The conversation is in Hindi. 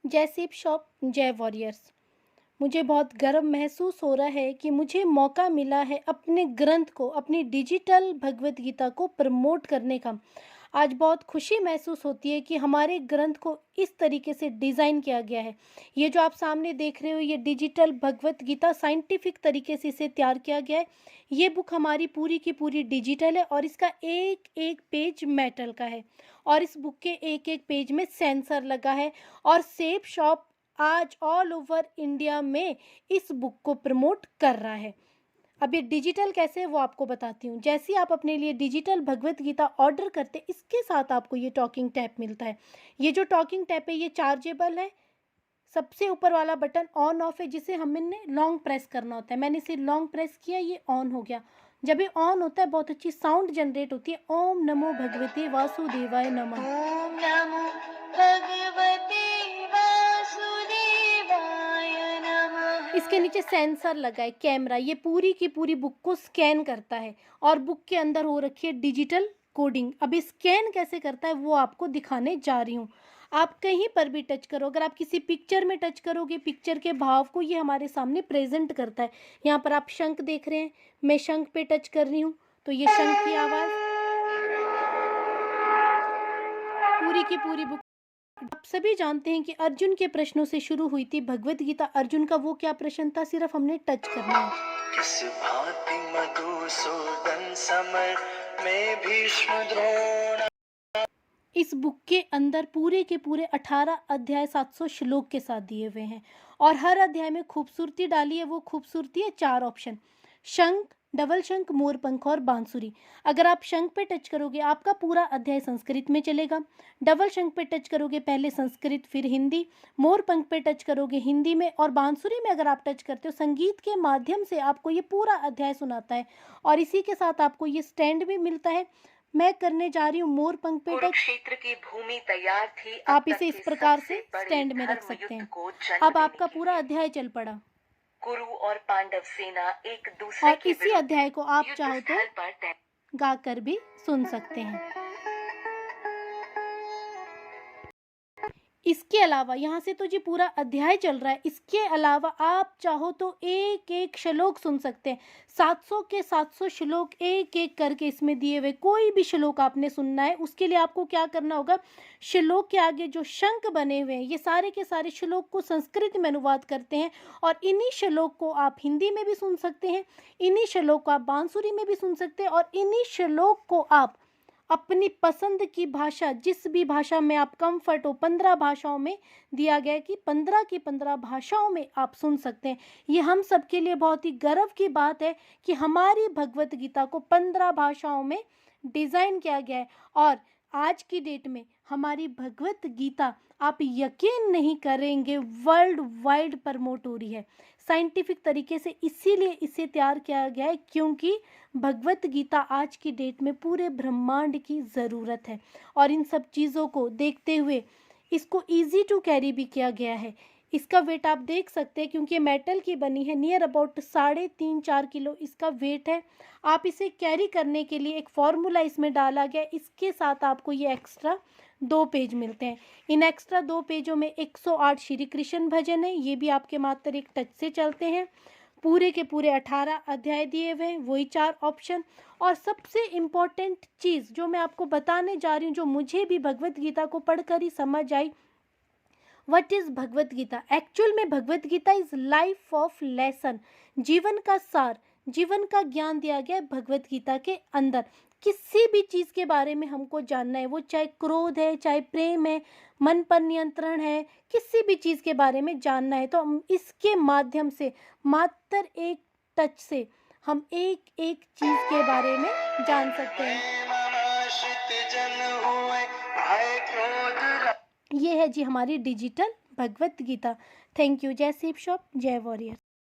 जय शिव शॉप, जय वॉरियर्स। मुझे बहुत गर्व महसूस हो रहा है कि मुझे मौका मिला है अपने ग्रंथ को, अपनी डिजिटल भगवत गीता को प्रमोट करने का। आज बहुत खुशी महसूस होती है कि हमारे ग्रंथ को इस तरीके से डिज़ाइन किया गया है। ये जो आप सामने देख रहे हो, ये डिजिटल भगवत गीता साइंटिफिक तरीके से इसे तैयार किया गया है। ये बुक हमारी पूरी की पूरी डिजिटल है और इसका एक एक पेज मेटल का है और इस बुक के एक एक पेज में सेंसर लगा है। और सेफ शॉप आज ऑल ओवर इंडिया में इस बुक को प्रमोट कर रहा है। अब ये डिजिटल कैसे है वो आपको बताती हूँ। जैसे ही आप अपने लिए डिजिटल भगवत गीता ऑर्डर करते, इसके साथ आपको ये टॉकिंग टैप मिलता है। ये जो टॉकिंग टैप है ये चार्जेबल है। सबसे ऊपर वाला बटन ऑन ऑफ है, जिसे हमने लॉन्ग प्रेस करना होता है। मैंने इसे लॉन्ग प्रेस किया, ये ऑन हो गया। जब ये ऑन होता है बहुत अच्छी साउंड जनरेट होती है। ओम नमो भगवते वासुदेवाय नमः। ओम नमो भगवते वासुदेवाय नमः। इसके नीचे सेंसर लगा है, कैमरा। ये पूरी की पूरी बुक को स्कैन करता है और बुक के अंदर हो रखी है डिजिटल कोडिंग। अब ये स्कैन कैसे करता है वो आपको दिखाने जा रही हूँ। आप कहीं पर भी टच करो, अगर आप किसी पिक्चर में टच करोगे, पिक्चर के भाव को ये हमारे सामने प्रेजेंट करता है। यहाँ पर आप शंख देख रहे हैं, मैं शंख पे टच कर रही हूँ तो ये शंख की आवाज़, पूरी की पूरी बुक। आप सभी जानते हैं कि अर्जुन के प्रश्नों से शुरू हुई थी भगवत गीता। अर्जुन का वो क्या प्रश्न था, सिर्फ हमने टच करना है। किस भांति मधुसूदन समर में भीष्म द्रोण। इस बुक के अंदर पूरे के पूरे 18 अध्याय 700 श्लोक के साथ दिए हुए हैं और हर अध्याय में खूबसूरती डाली है। वो खूबसूरती है 4 ऑप्शन: शंख, डबल शंख, मोर पंख और बांसुरी। अगर आप शंख पे टच करोगे आपका पूरा अध्याय संस्कृत में चलेगा। डबल शंख पे टच करोगे पहले संस्कृत फिर हिंदी। मोर पंख पे टच करोगे हिंदी में, और बांसुरी में अगर आप टच करते हो संगीत के माध्यम से आपको ये पूरा अध्याय सुनाता है। और इसी के साथ आपको ये स्टैंड भी मिलता है। मैं करने जा रही हूँ मोर पंख पे टच। कुरुक्षेत्र की भूमि तैयार थी। आप इसे इस प्रकार से स्टैंड में रख सकते हैं। अब आपका पूरा अध्याय चल पड़ा कुरु और पांडव सेना एक दूसरे और के इसी विरुद्ध अध्याय को आप युद्ध चाहो तो स्थल पर गाकर भी सुन सकते हैं। इसके अलावा यहाँ से तो जी पूरा अध्याय चल रहा है। इसके अलावा आप चाहो तो एक एक श्लोक सुन सकते हैं। 700 के 700 श्लोक एक एक करके इसमें दिए हुए। कोई भी श्लोक आपने सुनना है उसके लिए आपको क्या करना होगा, श्लोक के आगे जो शंख बने हुए हैं ये सारे के सारे श्लोक को संस्कृत में अनुवाद करते हैं और इन्हीं श्लोक को आप हिंदी में भी सुन सकते हैं, इन्हीं श्लोक को आप बांसुरी में भी सुन सकते हैं और इन्हीं श्लोक को आप अपनी पसंद की भाषा, जिस भी भाषा में आप कंफर्ट हो, 15 भाषाओं में दिया गया है कि 15 की 15 भाषाओं में आप सुन सकते हैं। ये हम सब के लिए बहुत ही गर्व की बात है कि हमारी भगवत गीता को 15 भाषाओं में डिज़ाइन किया गया है। और आज की डेट में हमारी भगवत गीता, आप यकीन नहीं करेंगे, वर्ल्ड वाइड प्रमोट हो रही है साइंटिफिक तरीके से। इसीलिए इसे तैयार किया गया है क्योंकि भगवत गीता आज की डेट में पूरे ब्रह्मांड की ज़रूरत है। और इन सब चीज़ों को देखते हुए इसको इजी टू कैरी भी किया गया है। इसका वेट आप देख सकते हैं क्योंकि ये मेटल की बनी है। नियर अबाउट 3.5-4 किलो इसका वेट है। आप इसे कैरी करने के लिए एक फॉर्मूला इसमें डाला गया। इसके साथ आपको ये एक्स्ट्रा 2 पेज मिलते हैं। इन एक्स्ट्रा 2 पेजों में 108 श्री कृष्ण भजन है, ये भी आपके मात्र एक टच से चलते हैं। पूरे के पूरे 18 अध्याय दिए हुए हैं, वही 4 ऑप्शन। और सबसे इम्पोर्टेंट चीज़ जो मैं आपको बताने जा रही हूँ, जो मुझे भी भगवत गीता को पढ़कर ही समझ आई, what is Bhagavad Gita. Actual में Bhagavad Gita is life of lesson, जीवन का सार, जीवन का ज्ञान दिया गया है भगवत गीता के अंदर। किसी भी चीज़ के बारे में हमको जानना है, वो चाहे क्रोध है, चाहे प्रेम है, मन पर नियंत्रण है, किसी भी चीज़ के बारे में जानना है तो हम इसके माध्यम से मात्र एक टच से हम एक एक चीज़ के बारे में जान सकते हैं। ये है जी हमारी digital Bhagavad Gita. Thank you. जय शिव शॉप, जय वॉरियर।